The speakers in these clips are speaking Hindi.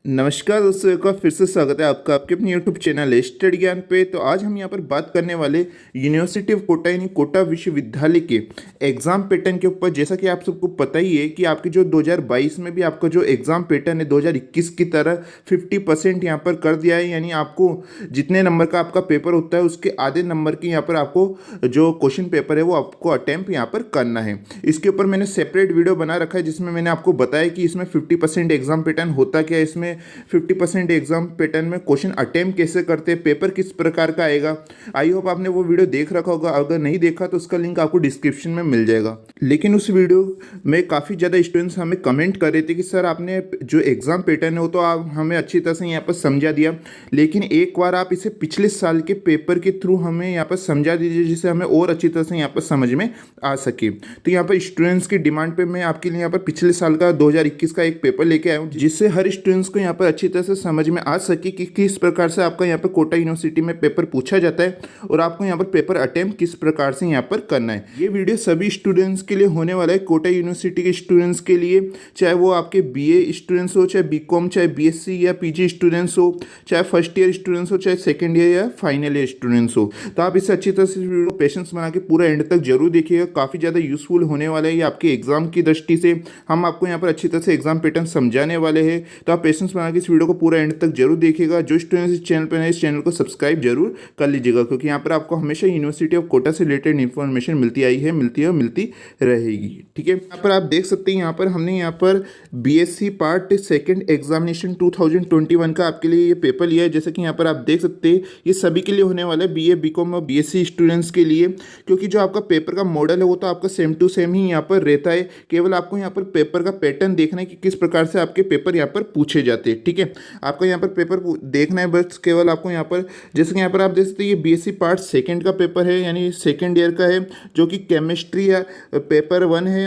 नमस्कार दोस्तों, एक बार फिर से स्वागत है आपका आपके अपने यूट्यूब चैनल स्टडी ज्ञान पे। तो आज हम यहाँ पर बात करने वाले यूनिवर्सिटी ऑफ कोटा यानी कोटा विश्वविद्यालय के एग्ज़ाम पैटर्न के ऊपर। जैसा कि आप सबको पता ही है कि आपके जो 2022 में भी आपका जो एग्ज़ाम पैटर्न है 2021 की तरह 50% यहाँ पर कर दिया है। यानी आपको जितने नंबर का आपका पेपर होता है उसके आधे नंबर की यहाँ पर आपको जो क्वेश्चन पेपर है वो आपको अटैम्प्ट यहाँ पर करना है। इसके ऊपर मैंने सेपरेट वीडियो बना रखा है जिसमें मैंने आपको बताया कि इसमें 50% एग्ज़ाम पैटर्न होता क्या है, इसमें 50% एग्जाम पैटर्न में क्वेश्चन अटेम्प्ट कैसे करते हैं, पेपर किस प्रकार का आएगा। आई होप आपने वो वीडियो देख रखा होगा, अगर नहीं देखा तो उसका लिंक आपको डिस्क्रिप्शन में मिल जाएगा। लेकिन उस वीडियो में काफ़ी ज़्यादा स्टूडेंट्स हमें कमेंट कर रहे थे कि सर आपने जो एग्ज़ाम पैटर्न है वो तो आप हमें अच्छी तरह से यहाँ पर समझा दिया, लेकिन एक बार आप इसे पिछले साल के पेपर के थ्रू हमें यहाँ पर समझा दीजिए जिससे हमें और अच्छी तरह से यहाँ पर समझ में आ सके। तो यहाँ पर स्टूडेंट्स की डिमांड पे मैं आपके लिए यहाँ पर पिछले साल का 2021 का एक पेपर लेके आया हूँ जिससे हर स्टूडेंट्स को यहाँ पर अच्छी तरह से समझ में आ सके कि किस प्रकार से आपका यहाँ पर कोटा यूनिवर्सिटी में पेपर पूछा जाता है और आपको यहाँ पर पेपर अटेम्प्ट किस प्रकार से यहाँ पर करना है। ये वीडियो सभी स्टूडेंट्स के लिए होने वाला है, कोटा यूनिवर्सिटी के स्टूडेंट्स के लिए, चाहे वो आपके बीए स्टूडेंट्स हो, चाहे बीकॉम, चाहे बीएससी या पीजी स्टूडेंट्स हो, चाहे फर्स्ट ईयर स्टूडेंट्स हो, चाहे सेकेंड ईयर या फाइनल ईयर स्टूडेंट्स हो। तो आप इसे अच्छी तरह से वीडियो पेशेंस बना के पूरा एंड तक जरूर देखिएगा, काफ़ी ज़्यादा यूजफुल होने वाला है ये आपके एग्जाम की दृष्टि से। हम आपको यहाँ पर अच्छी तरह से एग्जाम पैटर्न समझाने वाले हैं, तो आप पेशेंस बना के इस वीडियो को पूरा एंड तक जरूर देखिएगा। जो स्टूडेंट्स इस चैनल पर है इस चैनल को सब्सक्राइब जरूर कर लीजिएगा, क्योंकि यहाँ पर आपको हमेशा यूनिवर्सिटी ऑफ कोटा से रिलेटेड इन्फॉर्मेशन मिलती आई है, मिलती है और मिलती रहेगी। ठीक है, यहाँ पर आप देख सकते हैं यहाँ पर हमने यहाँ पर बीएससी पार्ट सेकंड एग्जामिनेशन 2021 का आपके लिए ये पेपर लिया है। जैसे कि यहाँ पर आप देख सकते हैं ये सभी के लिए होने वाला है, बीए बीकॉम और बीएससी स्टूडेंट्स के लिए, क्योंकि जो आपका पेपर का मॉडल है वो तो आपका सेम टू सेम ही यहाँ पर रहता है। केवल आपको यहाँ पर पेपर का पैटर्न देखना है कि किस प्रकार से आपके पेपर यहाँ पर पूछे जाते हैं। ठीक है, आपका यहाँ पर पेपर देखना है, बस केवल आपको यहाँ पर जैसे कि यहाँ पर आप देख सकते हैं ये बीएससी पार्ट सेकंड का पेपर है, यानी सेकंड ईयर का है, जो कि केमिस्ट्री या पेपर 1 है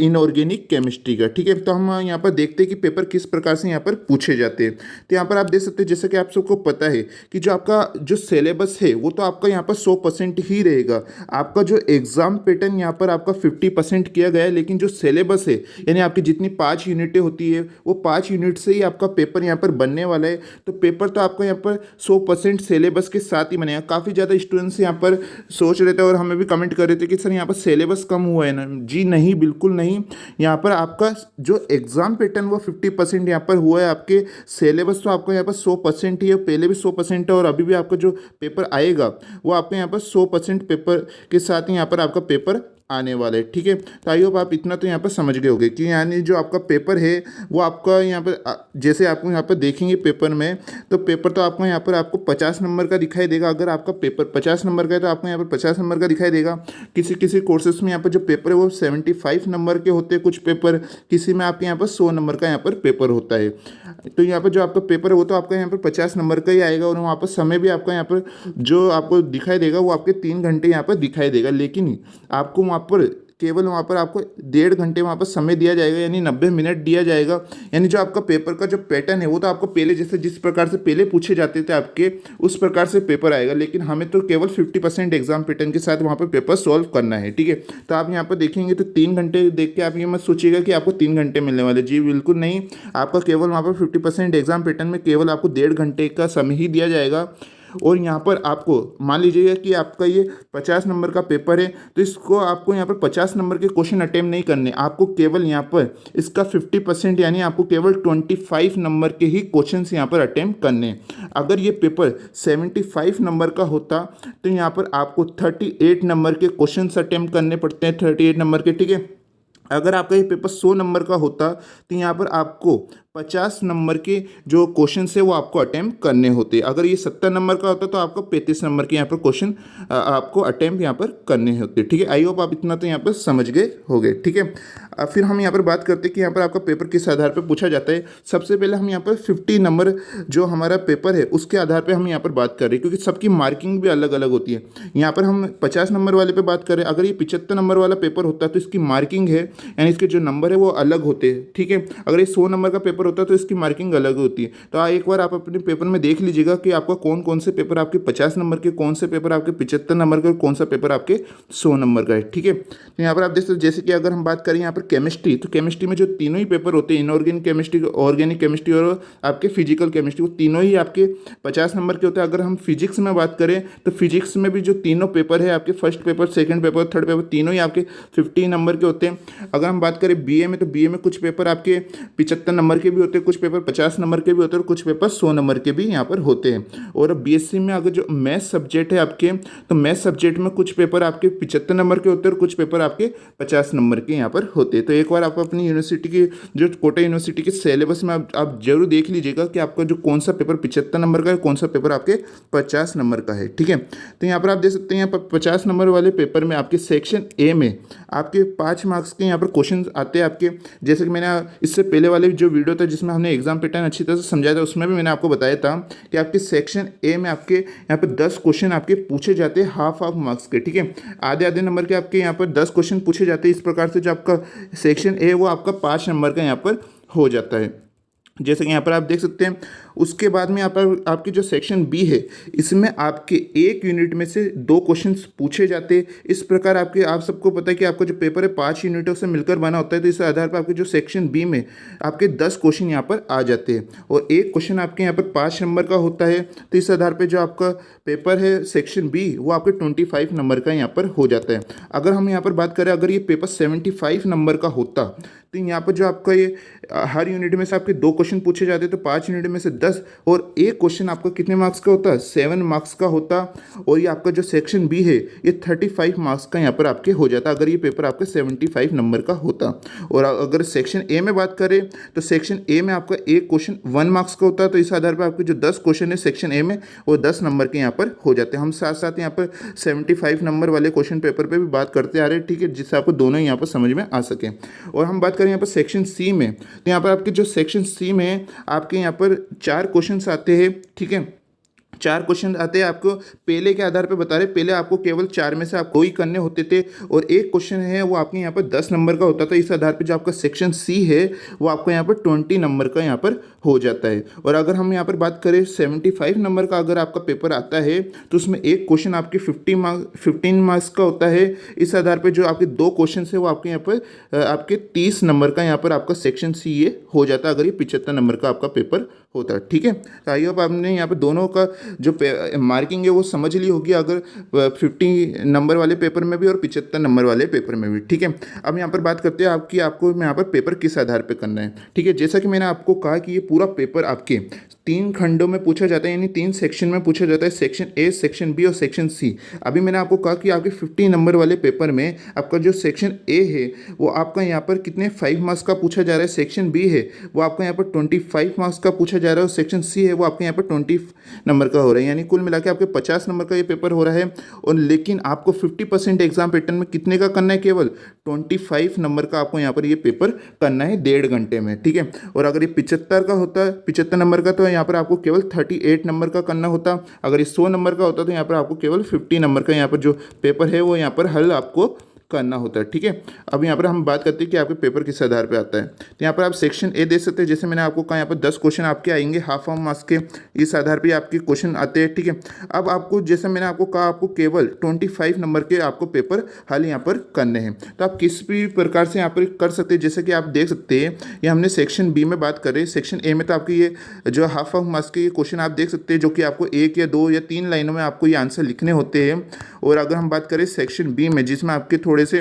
इनऑर्गेनिक केमिस्ट्री का। ठीक है, तो हम यहाँ पर देखते हैं कि पेपर किस प्रकार से यहाँ पर पूछे जाते हैं। तो यहाँ पर आप देख सकते हैं जैसे कि आप सबको पता है कि जो आपका जो सिलेबस है वो तो आपका यहाँ पर 100% ही रहेगा। आपका जो एग्जाम पैटर्न यहाँ पर आपका 50% किया गया है, लेकिन जो सिलेबस है यानी आपकी जितनी 5 यूनिटें होती है वो 5 यूनिट से ही आपका पेपर यहाँ पर बनने वाला है। तो पेपर तो आपका यहाँ पर 100% सिलेबस के साथ ही बनेगा। काफ़ी ज़्यादा स्टूडेंट्स यहाँ पर सोच रहे थे और हमें भी कमेंट कर रहे थे कि सर यहाँ पर सिलेबस कम हुआ है ना। जी नहीं, बिल्कुल नहीं। यहाँ पर आपका जो एग्ज़ाम पैटर्न वो 50% यहाँ पर हुआ है, आपके सिलेबस तो आपका यहाँ पर 100% ही है, पहले भी 100% है और अभी भी आपका जो पेपर आएगा वो आपका यहाँ पर 100% पेपर के साथ ही यहाँ पर आपका पेपर आने वाला है। ठीक है, तो आई होप आप इतना तो यहाँ पर समझ गए होंगे कि यानी जो आपका पेपर है वो आपका यहाँ पर जैसे आपको यहाँ पर देखेंगे पेपर में, तो पेपर तो आपको यहाँ पर आपको 50 नंबर का दिखाई देगा। अगर आपका पेपर 50 नंबर का है तो आपको यहाँ पर 50 नंबर का दिखाई देगा। किसी किसी कोर्सेज में यहाँ पर जो पेपर है वो 75 नंबर के होते हैं कुछ पेपर, किसी में आपके यहाँ पर 100 नंबर का यहाँ पर पेपर होता है। तो यहाँ पर जो आपका पेपर है वो तो आपका यहाँ पर 50 नंबर का ही आएगा और वहाँ पर समय भी आपका यहाँ पर जो आपको दिखाई देगा वो आपके 3 घंटे यहाँ पर दिखाई देगा, लेकिन आपको वहाँ पर केवल वहाँ पर आपको 1.5 घंटे वहाँ पर समय दिया जाएगा, यानी 90 मिनट दिया जाएगा। यानी जो आपका पेपर का जो पैटर्न है वो तो आपको पहले जैसे जिस प्रकार से पहले पूछे जाते थे आपके उस प्रकार से पेपर आएगा, लेकिन हमें तो केवल 50% एग्जाम पैटर्न के साथ वहाँ पर पेपर सॉल्व करना है। ठीक है, तो आप यहाँ पर देखेंगे तो 3 घंटे देख के आप ये मत सोचिएगा कि आपको 3 घंटे मिलने वाले, जी बिल्कुल नहीं। आपका केवल वहाँ पर 50% एग्जाम पैटर्न में केवल आपको 1.5 घंटे का समय ही दिया जाएगा। और यहाँ पर आपको मान लीजिएगा कि आपका ये 50 नंबर का पेपर है, तो इसको आपको यहाँ पर 50 नंबर के क्वेश्चन अटेम्प्ट नहीं करने, आपको केवल यहाँ पर इसका 50% यानी आपको केवल 25 नंबर के ही क्वेश्चन यहाँ पर अटेम्प्ट करने। अगर ये पेपर 75 नंबर का होता तो यहाँ पर आपको 38 नंबर के क्वेश्चन अटेम्प्ट करने पड़ते हैं, 38 नंबर के। ठीक है, अगर आपका ये पेपर 100 नंबर का होता तो यहाँ पर आपको 50 नंबर के जो क्वेश्चन है वो आपको अटेम्प्ट करने होते। अगर ये 70 नंबर का होता तो आपको 35 नंबर के यहाँ पर क्वेश्चन आपको अटेम्प्ट यहाँ पर करने होते। ठीक है, आई होप आप इतना तो यहाँ पर समझ गए होंगे। ठीक है, फिर हम यहाँ पर बात करते हैं कि यहाँ पर आपका पेपर किस आधार पर पूछा जाता है। सबसे पहले हम यहाँ पर 50 नंबर जो हमारा पेपर है उसके आधार पर हम यहाँ पर बात कर रहे हैं, क्योंकि सबकी मार्किंग भी अलग अलग होती है। यहाँ पर हम 50 नंबर वाले पे बात करें, अगर ये 75 नंबर वाला पेपर होता तो इसकी मार्किंग है यानी इसके जो नंबर है वो अलग होते हैं। ठीक है, अगर ये 100 नंबर का पेपर होता है तो इसकी मार्किंग अलग होती है। तो एक बार आप अपने पेपर में देख लीजिएगा कि आपका कौन कौन से पेपर आपके 50 नंबर के, कौन से पेपर आपके 75 नंबर के और कौन सा पेपर आपके 100 नंबर का है। ठीक है, तो यहाँ पर आप देख सकते, जैसे कि अगर हम बात करें यहाँ पर केमिस्ट्री, तो केमिस्ट्री में जो तीनों ही पेपर होते हैं, इनऑर्गेनिक केमिस्ट्री, ऑर्गेनिक केमिस्ट्री और आपके फिजिकल केमिस्ट्री, वो तीनों ही आपके 50 नंबर के होते हैं। अगर हम फिजिक्स में बात करें तो फिजिक्स में भी जो तीनों पेपर है आपके, first paper, second paper, third paper, तीनों ही आपके 50 नंबर के होते हैं। अगर हम बात करें बीए में, तो बीए में कुछ पेपर आपके 75 नंबर के भी होते हैं, कुछ पेपर 50 नंबर के भी होते हैं और कुछ पेपर 100 नंबर के भी यहाँ पर होते हैं। और बीएससी में अगर जो मैथ्स सब्जेक्ट है आपके, तो मैथ्स सब्जेक्ट में कुछ पेपर आपके 75 नंबर के होते हैं और कुछ पेपर आपके 50 नंबर के यहाँ पर होते हैं। तो एक बार आप अपनी यूनिवर्सिटी की, जो कोटा यूनिवर्सिटी के सिलेबस में आप जरूर देख लीजिएगा कि आपका जो कौन सा पेपर 75 नंबर का है, कौन सा पेपर आपके 50 नंबर का है। ठीक है, तो यहाँ पर आप देख सकते हैं, यहाँ पर 50 नंबर वाले पेपर में आपके सेक्शन ए में आपके 5 मार्क्स के यहाँ पर क्वेश्चन आते हैं आपके। जैसे कि मैंने इससे पहले वाले जो वीडियो था जिसमें हमने एग्जाम पैटर्न अच्छी तरह से समझाया था, उसमें भी मैंने आपको बताया था कि आपके सेक्शन ए में आपके यहाँ पर 10 क्वेश्चन आपके पूछे जाते हैं हाफ मार्क्स के। ठीक है, आधे आधे नंबर के आपके यहाँ पर 10 क्वेश्चन पूछे जाते हैं। इस प्रकार से जो आपका सेक्शन ए वो आपका 5 नंबर का यहाँ पर हो जाता है, जैसे कि यहाँ पर आप देख सकते हैं। उसके बाद में यहाँ पर आपकी जो सेक्शन बी है, इसमें आपके एक यूनिट में से 2 क्वेश्चंस पूछे जाते हैं। इस प्रकार आपके, आप सबको पता है कि आपका जो पेपर है 5 यूनिटों से मिलकर बना होता है, तो इस आधार पर आपके जो सेक्शन बी में आपके 10 क्वेश्चन यहाँ पर आ जाते हैं और एक क्वेश्चन आपके यहाँ पर 5 नंबर का होता है। तो इस आधार पर जो आपका पेपर है सेक्शन बी वो आपके 25 नंबर का यहाँ पर हो जाता है। अगर हम यहाँ पर बात करें, अगर ये पेपर 75 नंबर का होता, तो यहाँ पर जो आपका ये हर यूनिट में से आपके 2 क्वेश्चन पूछे जाते हैं, तो 5 यूनिट में से 10 और एक क्वेश्चन आपका कितने मार्क्स का होता है, 7 मार्क्स का होता। और ये आपका जो सेक्शन बी है ये 35 मार्क्स का यहाँ पर आपके हो जाता अगर ये पेपर आपका 75 नंबर का होता। और अगर सेक्शन ए में बात करें, तो सेक्शन ए में आपका एक क्वेश्चन 1 मार्क्स का होता है। तो इस आधार पर आपके जो 10 क्वेश्चन है सेक्शन ए में वो 10 नंबर के यहाँ पर हो जाते हैं। हम साथ साथ यहाँ पर 75 नंबर वाले क्वेश्चन पेपर पर भी बात करते आ रहे हैं। ठीक है, जिससे आपको दोनों यहाँ पर समझ में आ सके। और हम बात करें यहाँ पर सेक्शन सी में, तो यहाँ पर आपके जो सेक्शन सी में आपके यहाँ पर 4 क्वेश्चंस आते हैं। ठीक है, 4 क्वेश्चन आते हैं आपको पहले के आधार पे बता रहे, पहले आपको केवल 4 में से आपको ही करने होते थे और एक क्वेश्चन है वो आपके यहाँ पर 10 नंबर का होता था। इस आधार पे जो आपका सेक्शन सी है वो आपको यहाँ पर 20 नंबर का यहाँ पर हो जाता है। और अगर हम यहाँ पर बात करें 75 नंबर का अगर आपका पेपर आता है, तो उसमें एक क्वेश्चन आपके 15 मार्क्स का होता है। इस आधार पर जो आपके 2 क्वेश्चन है वो आपके यहाँ पर आपके 30 नंबर का यहाँ पर आपका सेक्शन सी ये हो जाता है अगर ये 75 नंबर का आपका पेपर होता है। ठीक है, तो आई होप आपने यहाँ पर दोनों का जो मार्किंग है वो समझ ली होगी, अगर 50 नंबर वाले पेपर में भी और 75 नंबर वाले पेपर में भी। ठीक है, अब यहाँ पर बात करते हैं आपको यहाँ पर पेपर किस आधार पे करना है। ठीक है, जैसा कि मैंने आपको कहा कि ये पूरा पेपर आपके 3 खंडों में पूछा जाता है, यानी 3 सेक्शन में पूछा जाता है, सेक्शन ए, सेक्शन बी और सेक्शन सी। अभी मैंने आपको कहा कि आपके 50 नंबर वाले पेपर में आपका जो सेक्शन ए है वो आपका यहाँ पर कितने 5 मार्क्स का पूछा जा रहा है, सेक्शन बी है वो आपका यहाँ पर 25 मार्क्स का पूछा जा रहा है और सेक्शन सी है वो आपके यहाँ पर 20 नंबर का हो रहा है। यानी कुल मिला के आपके 50 नंबर का ये पेपर हो रहा है। और लेकिन आपको 50% एग्जाम पैटर्न में कितने का करना है, केवल 25 नंबर का आपको यहाँ पर ये पेपर करना है 1.5 घंटे में। ठीक है, और अगर ये 75 का होता है, 75 नंबर का, तो यहाँ पर आपको केवल 38 नंबर का करना होता। अगर ये 100 नंबर का होता तो यहाँ पर आपको केवल 50 नंबर का यहाँ पर जो पेपर है वो यहाँ पर हल आपको करना होता है। ठीक है, अब यहाँ पर हम बात करते हैं कि आपके पेपर किस आधार पे आता है। तो यहाँ पर आप सेक्शन ए दे सकते हैं, जैसे मैंने आपको कहा यहाँ पर 10 क्वेश्चन आपके आएंगे हाफ मार्क्स के, इस आधार पे आपके क्वेश्चन आते हैं। ठीक है, अब आपको जैसे मैंने आपको कहा आपको केवल 25 नंबर के आपको पेपर हल यहाँ पर करने हैं। तो आप किस भी प्रकार से यहाँ पर कर सकते हैं, जैसे कि आप देख सकते हैं ये हमने सेक्शन बी में बात करें। सेक्शन ए में तो आपके ये जो हाफ मार्क्स के क्वेश्चन आप देख सकते हैं, जो कि आपको 1 या 2 या 3 लाइनों में आपको ये आंसर लिखने होते हैं। और अगर हम बात करें सेक्शन बी में, जिसमें आपके थोड़े से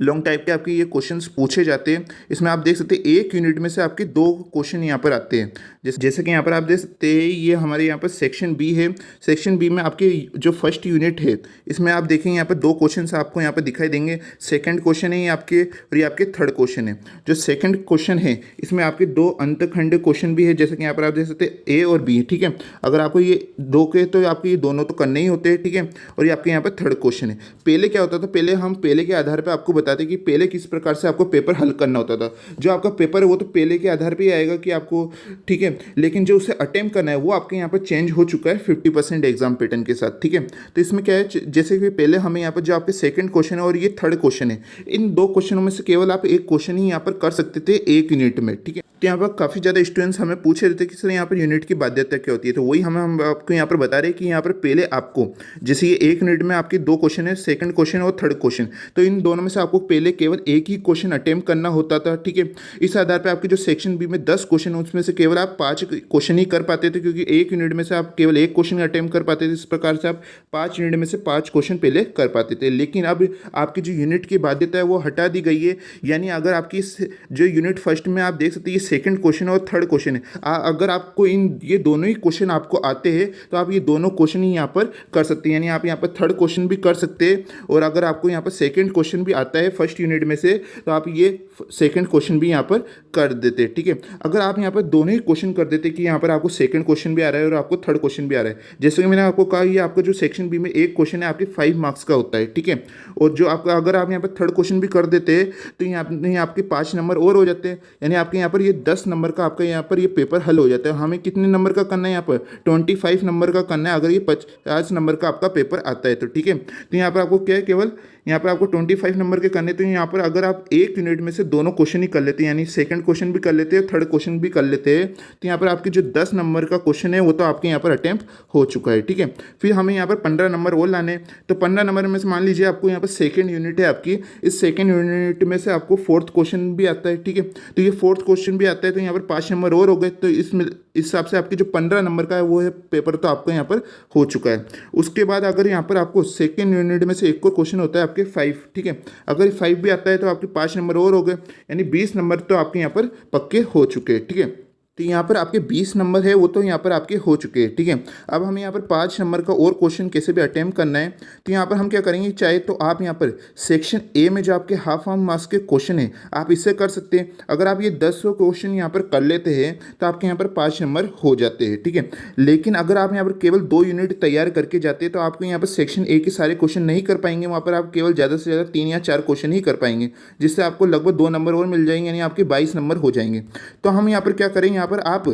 लॉन्ग टाइप के आपके ये क्वेश्चंस पूछे जाते हैं, इसमें आप देख सकते हैं एक यूनिट में से आपके 2 क्वेश्चन यहाँ पर आते हैं। जैसे कि यहाँ पर आप देख सकते हैं ये हमारे यहाँ पर सेक्शन बी है। सेक्शन बी में आपके जो फर्स्ट यूनिट है इसमें आप देखेंगे यहाँ पर 2 क्वेश्चंस आपको यहाँ पर दिखाई देंगे। सेकंड क्वेश्चन है ये आपके और ये आपके थर्ड क्वेश्चन है। जो सेकंड क्वेश्चन है इसमें आपके 2 अंतखंड क्वेश्चन भी है, जैसे कि यहाँ पर आप देख सकते हैं ए और बी। ठीक है, अगर आपको ये 2 के तो आपके ये दोनों तो करने ही होते हैं। ठीक है, और ये आपके यहाँ पर थर्ड क्वेश्चन है। पहले क्या होता था, पहले के आधार पर आपको बताते कि पहले किस प्रकार से आपको पेपर हल करना होता था। जो आपका पेपर है वो तो पहले के आधार पे ही आएगा कि आपको, ठीक है, लेकिन जो उसे अटेम्प्ट करना है वो आपके यहाँ पर चेंज हो चुका है 50% एग्जाम पैटर्न के साथ, ठीक है। तो इसमें क्या है, जैसे कि पहले हमें यहाँ पर जो आपके सेकंड क्वेश्चन है और ये थर्ड क्वेश्चन है, इन दो क्वेश्चनों में से केवल आप एक क्वेश्चन ही यहाँ पर कर सकते थे एक यूनिट में, ठीक है। तो यहाँ पर काफ़ी ज़्यादा स्टूडेंट्स हमें पूछ रहे थे कि सर यहाँ पर यूनिट की बाध्यता क्या होती है, तो वही हम आपको यहाँ पर बता रहे हैं कि यहाँ पर पहले आपको, जैसे ये एक यूनिट में आपके दो क्वेश्चन है, सेकंड क्वेश्चन और थर्ड क्वेश्चन, तो इन दोनों में से आपको पहले केवल एक ही क्वेश्चन अटेम्प्ट करना होता था, ठीक है। इस आधार पर आपके जो सेक्शन बी में 10 क्वेश्चन, उसमें से केवल आप 5 क्वेश्चन ही कर पाते थे, क्योंकि एक यूनिट में से आप केवल एक क्वेश्चन अटेम्प्ट कर पाते थे। इस प्रकार से आप 5 यूनिट में से 5 क्वेश्चन पहले कर पाते थे। लेकिन अब आपकी जो यूनिट की बाध्यता है वो हटा दी गई है, यानी अगर आपकी जो यूनिट फर्स्ट में आप देख सकते हैं ये सेकंड क्वेश्चन और थर्ड क्वेश्चन है, अगर आपको ये दोनों ही क्वेश्चन आपको आते हैं तो आप ये दोनों क्वेश्चन ही यहाँ पर कर सकते हैं, यानी आप यहाँ पर थर्ड क्वेश्चन भी कर सकते हैं, और अगर आपको यहाँ पर सेकंड क्वेश्चन भी आता है फर्स्ट यूनिट में से तो आप ये सेकंड क्वेश्चन भी यहाँ पर कर देते, ठीक है। अगर आप यहाँ पर दोनों ही क्वेश्चन कर देते कि यहाँ पर आपको सेकंड क्वेश्चन भी आ रहा है और आपको थर्ड क्वेश्चन भी आ रहा है, जैसे कि मैंने आपको कहा ये आपका जो सेक्शन बी में एक क्वेश्चन है आपके 5 मार्क्स का होता है, ठीक है, और जो आपका अगर आप यहाँ पर थर्ड क्वेश्चन भी कर देते तो यहाँ आपके 5 नंबर और हो जाते हैं, यानी आपके यहाँ पर ये 10 नंबर का आपका यहाँ पर ये पेपर हल हो जाता है। हमें कितने नंबर का करना है, यहाँ पर 25 नंबर का करना है, अगर ये 50 नंबर का आपका पेपर आता है तो, ठीक है। तो यहाँ पर आपको क्या है, केवल यहाँ पर आपको 25 नंबर के करने, तो यहाँ पर अगर आप एक यूनिट में से दोनों क्वेश्चन ही कर लेते हैं, यानी सेकंड क्वेश्चन भी कर लेते हैं, थर्ड क्वेश्चन भी कर लेते हैं, तो यहाँ पर आपके जो 10 नंबर का क्वेश्चन है वो तो आपके यहाँ पर अटेम्प्ट हो चुका है, ठीक है। फिर हमें यहाँ पर 15 नंबर और लाने, तो 15 नंबर में से मान लीजिए आपको यहाँ पर सेकेंड यूनिट है आपकी, इस सेकेंड यूनिट में से आपको फोर्थ क्वेश्चन भी आता है, ठीक है। तो ये फोर्थ क्वेश्चन भी आता है, तो यहाँ पर 5 नंबर और हो गए, तो इस हिसाब से आपके जो 15 नंबर का है वो है पेपर तो आपका यहाँ पर हो चुका है। उसके बाद अगर यहाँ पर आपको सेकेंड यूनिट में से एक और क्वेश्चन होता है आपके 5, ठीक है, अगर 5 भी आता है तो आपके 5 नंबर और हो गए, यानी 20 नंबर तो आपके यहाँ पर पक्के हो चुके हैं, ठीक है। तो यहाँ पर आपके 20 नंबर है वो तो यहाँ पर आपके हो चुके हैं, ठीक है। अब हमें यहाँ पर 5 नंबर का और क्वेश्चन कैसे भी अटेम्प्ट करना है, तो यहाँ पर हम क्या करेंगे, चाहे तो आप यहाँ पर सेक्शन ए में जो आपके हाफ मार्क्स के क्वेश्चन है आप इससे कर सकते हैं। अगर आप ये 10 क्वेश्चन यहाँ पर कर लेते हैं तो आपके यहाँ पर 5 नंबर हो जाते हैं, ठीक है। लेकिन अगर आप यहाँ पर केवल 2 यूनिट तैयार करके जाते हैं तो आपको यहाँ पर सेक्शन ए के सारे क्वेश्चन नहीं कर पाएंगे, वहाँ पर आप केवल ज़्यादा से ज़्यादा 3 या 4 क्वेश्चन ही कर पाएंगे, जिससे आपको लगभग 2 नंबर और मिल जाएंगे, यानी आपके 22 नंबर हो जाएंगे। तो हम यहाँ पर क्या करेंगे, यहाँ पर आप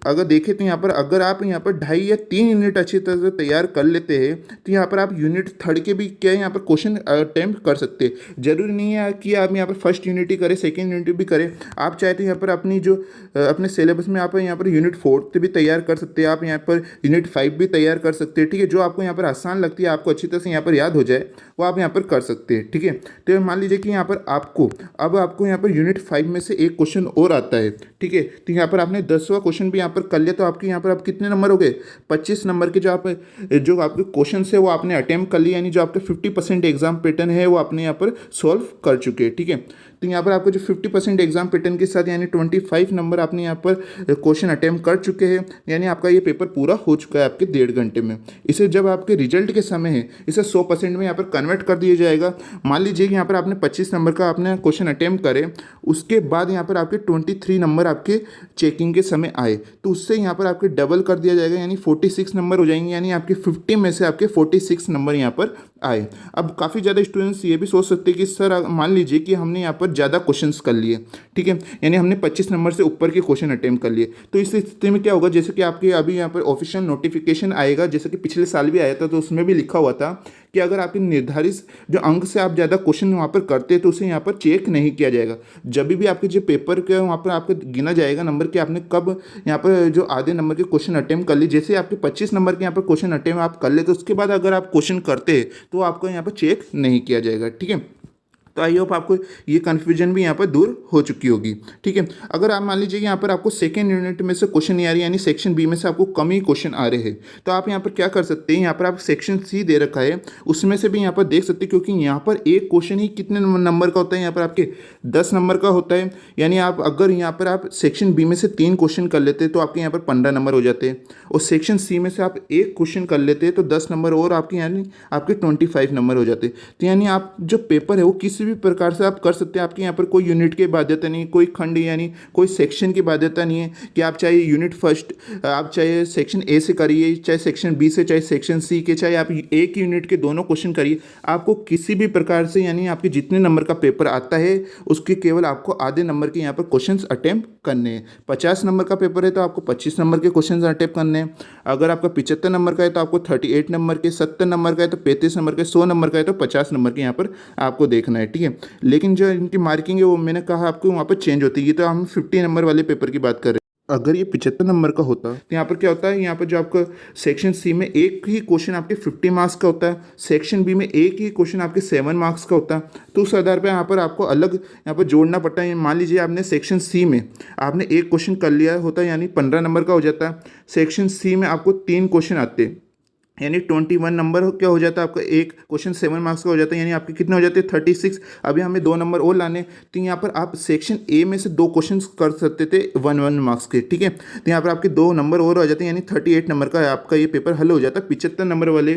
अगर देखें तो यहाँ पर अगर आप यहाँ पर 2.5 या 3 यूनिट अच्छी तरह से तैयार कर लेते हैं तो यहाँ पर आप यूनिट थर्ड के भी क्या यहाँ पर क्वेश्चन अटेम्प्ट कर सकते हैं। जरूरी नहीं है कि आप यहाँ पर फर्स्ट यूनिट ही करें, सेकेंड यूनिट भी करें, आप चाहे तो यहाँ पर अपनी जो अपने सिलेबस में आप यहाँ पर यूनिट 4 भी तैयार कर सकते हैं, आप यहाँ पर यूनिट 5 भी तैयार कर सकते हैं, ठीक है। जो आपको यहाँ पर आसान लगती है, आपको अच्छी तरह से यहाँ पर याद हो जाए, वो आप यहाँ पर कर सकते हैं, ठीक है। तो मान लीजिए कि यहाँ पर आपको यहाँ पर यूनिट 5 में से एक क्वेश्चन और आता है, ठीक है। तो यहाँ पर आपने 10वां क्वेश्चन भी यहाँ पर कर लिया, तो आपके यहाँ पर आप कितने नंबर हो गए, 25 नंबर के जो आपके क्वेश्चन है वो आपने अटेम्प्ट कर लिया, यानी जो आपके 50% एग्जाम पैटर्न है वो आपने यहाँ पर सॉल्व कर चुके हैं, ठीक है। तो यहाँ पर आपको जो 50% एग्जाम पैटर्न के साथ यानी 25 नंबर आपने यहाँ पर क्वेश्चन अटेम्प्ट कर चुके हैं, यानी आपका ये पेपर पूरा हो चुका है आपके 1.5 घंटे में। इसे जब आपके रिजल्ट के समय है इसे 100% में यहाँ पर कन्वर्ट कर दिया जाएगा। मान लीजिए कि यहाँ पर आपने 25 नंबर का आपने क्वेश्चन अटेम्प्ट करे, उसके बाद यहाँ पर आपके 23 नंबर आपके चेकिंग के समय आए तो उससे यहाँ पर आपके डबल कर दिया जाएगा, यानी 46 नंबर हो जाएंगे, यानी आपके 50 में से आपके 46 नंबर यहाँ पर आए। अब काफ़ी ज़्यादा स्टूडेंट्स ये भी सोच सकते हैं कि सर मान लीजिए कि हमने यहाँ पर ज़्यादा क्वेश्चंस कर लिए, ठीक है, यानी हमने 25 नंबर से ऊपर के क्वेश्चन अटेम्प्ट कर लिए, तो इस स्थिति में क्या होगा, जैसे कि आपके अभी यहाँ पर ऑफिशियल नोटिफिकेशन आएगा, जैसे कि पिछले साल भी आया था, तो उसमें भी लिखा हुआ था कि अगर आपके निर्धारित जो अंक से आप ज़्यादा क्वेश्चन वहाँ पर करते हैं तो उसे यहाँ पर चेक नहीं किया जाएगा। जब भी आपके जो पेपर के वहाँ पर आपको गिना जाएगा नंबर के आपने कब यहाँ पर जो आधे नंबर के क्वेश्चन अटेम्प्ट कर लिए, जैसे आपके 25 नंबर के यहाँ पर क्वेश्चन अटेम्प्ट आप कर ले तो उसके बाद अगर आप क्वेश्चन करते हैं तो आपको यहाँ पर चेक नहीं किया जाएगा, ठीक है। तो आई होप आपको ये कन्फ्यूजन भी यहाँ पर दूर हो चुकी होगी, ठीक है। अगर आप मान लीजिए कि यहाँ पर आपको सेकेंड यूनिट में से क्वेश्चन नहीं आ रही, यानी सेक्शन बी में से आपको कम ही क्वेश्चन आ रहे हैं, तो आप यहाँ पर क्या कर सकते हैं, यहाँ पर आप सेक्शन सी दे रखा है उसमें से भी यहाँ पर देख सकते हैं, क्योंकि यहाँ पर एक क्वेश्चन ही कितने नंबर का होता है, यहाँ पर आपके 10 नंबर का होता है, यानी आप अगर यहाँ पर आप सेक्शन बी में से 3 क्वेश्चन कर लेते तो आपके यहाँ पर 15 नंबर हो जाते हैं, और सेक्शन सी में से आप एक क्वेश्चन कर लेते तो 10 नंबर और आपके यानी आपके 25 नंबर हो जाते। तो यानी आप जो पेपर है वो किसी किसी भी प्रकार से आप कर सकते हैं। आपके यहाँ पर कोई यूनिट की बाध्यता नहीं, कोई खंड यानी कोई सेक्शन की बाध्यता नहीं है कि आप चाहे यूनिट फर्स्ट, आप चाहे सेक्शन ए से करिए, चाहे सेक्शन बी से, चाहे सेक्शन सी के, चाहे आप एक यूनिट के दोनों क्वेश्चन करिए, आपको किसी भी प्रकार से यानी आपके जितने नंबर का पेपर आता है उसके केवल आपको आधे नंबर के यहाँ पर क्वेश्चंस अटेम्प्ट करने हैं। 50 नंबर का पेपर है तो आपको 25 नंबर के क्वेश्चंस अटेम्प्ट करने हैं। अगर आपका 75 नंबर का है तो आपको 38 नंबर के, 70 नंबर का है तो 35 नंबर के, 100 नंबर का है तो 50 नंबर के यहाँ पर आपको देखना है, ठीक है। लेकिन जो इनकी मार्किंग है वो मैंने कहा आपको वहाँ पर चेंज होती है। ये तो हम 50 नंबर वाले पेपर की बात कर रहे हैं। अगर ये 75 नंबर का होता तो यहाँ पर क्या होता है, यहाँ पर जो आपका सेक्शन सी में एक ही क्वेश्चन आपके 50 मार्क्स का होता है, सेक्शन बी में एक ही क्वेश्चन आपके 7 मार्क्स का होता है। तो उस आधार पर यहाँ पर आपको अलग यहाँ पर जोड़ना पड़ता है। मान लीजिए आपने सेक्शन सी में आपने एक क्वेश्चन कर लिया होता है यानी 15 नंबर का हो जाता है। सेक्शन सी में आपको 3 क्वेश्चन आते हैं यानी 21 नंबर क्या हो जाता है आपका, एक क्वेश्चन 7 मार्क्स का हो जाता है यानी आपके कितने हो जाते हैं 36। अभी हमें 2 नंबर और लाने, तो यहाँ पर आप सेक्शन ए में से 2 क्वेश्चन कर सकते थे 1 मार्क्स के, ठीक है। तो यहाँ पर आपके 2 नंबर और हो जाते हैं यानी 38 नंबर का आपका ये पेपर हल हो जाता है। 75 नंबर वाले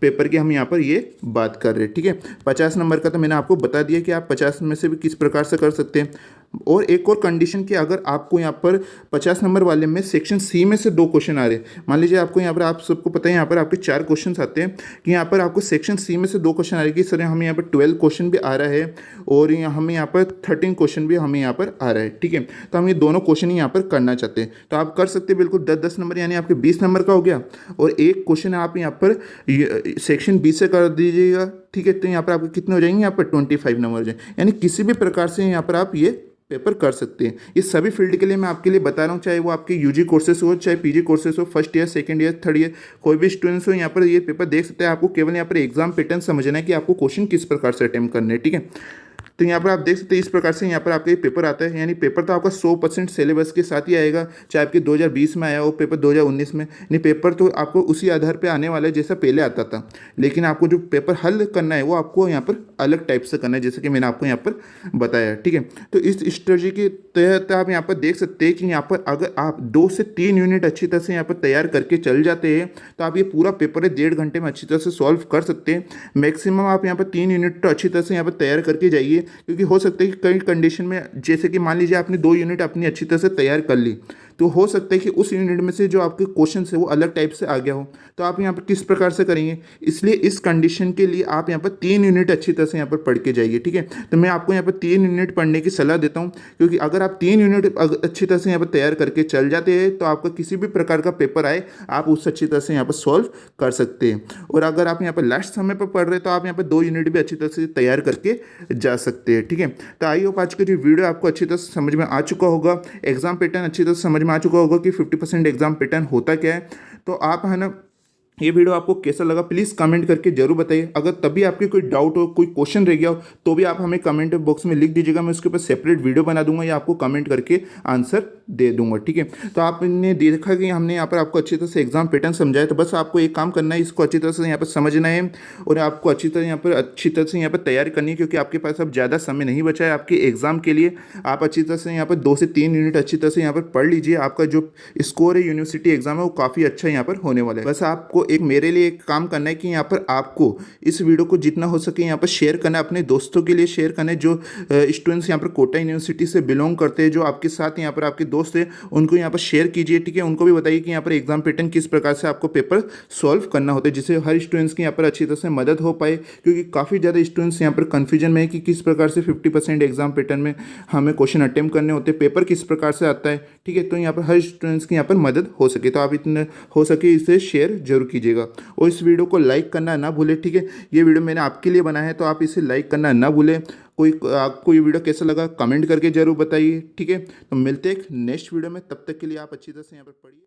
पेपर की हम यहाँ पर ये बात कर रहे हैं, ठीक है। 50 नंबर का तो मैंने आपको बता दिया कि आप 50 में से भी किस प्रकार से कर सकते हैं। और एक और कंडीशन कि अगर आपको यहाँ पर 50 नंबर वाले में सेक्शन सी में से 2 क्वेश्चन आ रहे हैं, मान लीजिए आपको यहाँ पर, आप सबको पता है यहाँ पर आपके 4 क्वेश्चन आते हैं कि यहाँ पर आपको सेक्शन सी में से 2 क्वेश्चन आ रहे हैं कि सर हमें यहाँ पर 12 क्वेश्चन भी आ रहा है और हमें यहाँ पर 13 क्वेश्चन भी हमें यहाँ पर आ रहा है, ठीक है। तो हम ये दोनों क्वेश्चन ही यहाँ पर करना चाहते हैं तो आप कर सकते हैं बिल्कुल 10-10 नंबर यानी आपके 20 नंबर का हो गया। और एक क्वेश्चन आप यहाँ पर सेक्शन बी से कर दीजिएगा, ठीक है। तो यहाँ पर आपके कितने हो जाएंगे, यहाँ पर 25 नंबर हो जाएंगे। यानी किसी भी प्रकार से यहाँ पर आप ये पेपर कर सकते हैं। ये सभी फील्ड के लिए मैं आपके लिए बता रहा हूँ, चाहे वो आपके यूजी कोर्सेस हो, चाहे पीजी कोर्सेस हो, first year, second year, third year, कोई भी स्टूडेंट्स हो यहाँ पर ये पेपर देख सकते हैं। आपको केवल यहाँ पर एग्जाम पैटर्न समझना है कि आपको क्वेश्चन किस प्रकार से अटेम्प्ट करने हैं, ठीक है। तो यहाँ पर आप देख सकते हैं इस प्रकार से यहाँ पर आपका ये पेपर आता है। यानी पेपर तो आपका 100% सिलेबस के साथ ही आएगा, चाहे आपके 2020 में आया हो पेपर 2019 में, नहीं पेपर तो आपको उसी आधार पे आने वाला है जैसा पहले आता था। लेकिन आपको जो पेपर हल करना है वो आपको यहाँ पर अलग टाइप से करना है, जैसे कि मैंने आपको यहाँ पर बताया, ठीक है। तो इस स्ट्रेटजी के तहत आप यहाँ पर देख सकते हैं कि यहाँ पर अगर आप 2 से 3 यूनिट अच्छी तरह से यहाँ पर तैयार करके चल जाते हैं तो आप ये पूरा पेपर 1.5 घंटे में अच्छी तरह से सॉल्व कर सकते हैं। मैक्सिमम आप यहाँ पर 3 यूनिट तो अच्छी तरह से यहाँ पर तैयार करके जाइए, क्योंकि हो सकता है कि कई कंडीशन में, जैसे कि मान लीजिए आपने 2 यूनिट अपनी अच्छी तरह से तैयार कर ली, तो हो सकता है कि उस यूनिट में से जो आपके क्वेश्चन है वो अलग टाइप से आ गया हो, तो आप यहाँ पर किस प्रकार से करेंगे। इसलिए इस कंडीशन के लिए आप यहाँ पर 3 यूनिट अच्छी तरह से यहाँ पर पढ़ के जाइए, ठीक है। तो मैं आपको यहाँ पर 3 यूनिट पढ़ने की सलाह देता हूँ, क्योंकि अगर आप 3 यूनिट अच्छी तरह से यहाँ पर तैयार करके चल जाते हैं तो आपका किसी भी प्रकार का पेपर आए आप उससे अच्छी तरह से यहाँ पर सॉल्व कर सकते हैं। और अगर आप यहाँ पर लास्ट समय पर पढ़ रहे हैं तो आप यहाँ पर 2 यूनिट भी अच्छी तरह से तैयार करके जा सकते हैं, ठीक है। तो आई होप आज का जो वीडियो आपको अच्छी तरह से समझ में आ चुका होगा, एग्जाम पैटर्न अच्छी तरह से समझ में आ चुका होगा कि 50% एग्जाम पैटर्न होता क्या है। तो आप है ना, ये वीडियो आपको कैसा लगा प्लीज़ कमेंट करके जरूर बताइए। अगर तभी आपके कोई डाउट हो, कोई क्वेश्चन रह गया हो तो भी आप हमें कमेंट बॉक्स में लिख दीजिएगा, मैं उसके ऊपर सेपरेट वीडियो बना दूंगा या आपको कमेंट करके आंसर दे दूंगा, ठीक है। तो आपने देखा कि हमने यहाँ पर आपको अच्छी तरह से एग्जाम पैटर्न समझाया, तो बस आपको एक काम करना है, इसको अच्छी तरह से यहाँ पर समझना है और आपको अच्छी तरह यहाँ पर तैयारी करनी है, क्योंकि आपके पास अब ज़्यादा समय नहीं बचा है आपके एग्जाम के लिए। आप अच्छी तरह से यहाँ पर 2 से 3 यूनिट अच्छी तरह से यहाँ पर पढ़ लीजिए। आपका जो स्कोर है यूनिवर्सिटी एग्जाम है वो काफ़ी अच्छा यहाँ पर होने वाला है। बस आपको एक मेरे लिए एक काम करना है कि यहाँ पर आपको इस वीडियो को जितना हो सके यहाँ पर शेयर करना है, अपने दोस्तों के लिए शेयर करना है जो स्टूडेंट्स यहाँ पर कोटा यूनिवर्सिटी से बिलोंग करते हैं, जो आपके साथ यहाँ पर आपके दोस्त हैं उनको यहाँ पर शेयर कीजिए, ठीक है। उनको भी बताइए कि यहाँ पर एग्जाम पैटर्न किस प्रकार से आपको पेपर सॉल्व करना होता है, जिससे हर स्टूडेंट्स की यहाँ पर अच्छी तरह से मदद हो पाए, क्योंकि काफ़ी ज़्यादा स्टूडेंट्स यहाँ पर कन्फ्यूजन में है कि किस प्रकार से 50% एग्जाम पैटर्न में हमें क्वेश्चन अटेम्प्ट करने होते हैं, पेपर किस प्रकार से आता है, ठीक है। तो यहाँ पर हर स्टूडेंट्स की यहाँ पर मदद हो सके, तो आप इतने हो सके इसे शेयर जरूर कीजिएगा और इस वीडियो को लाइक करना ना भूले, ठीक है। ये वीडियो मैंने आपके लिए बनाया है तो आप इसे लाइक करना ना भूलें। आपको ये वीडियो कैसा लगा कमेंट करके जरूर बताइए, ठीक है। तो मिलते हैं एक नेक्स्ट वीडियो में, तब तक के लिए आप अच्छी तरह से यहाँ पर पढ़िए।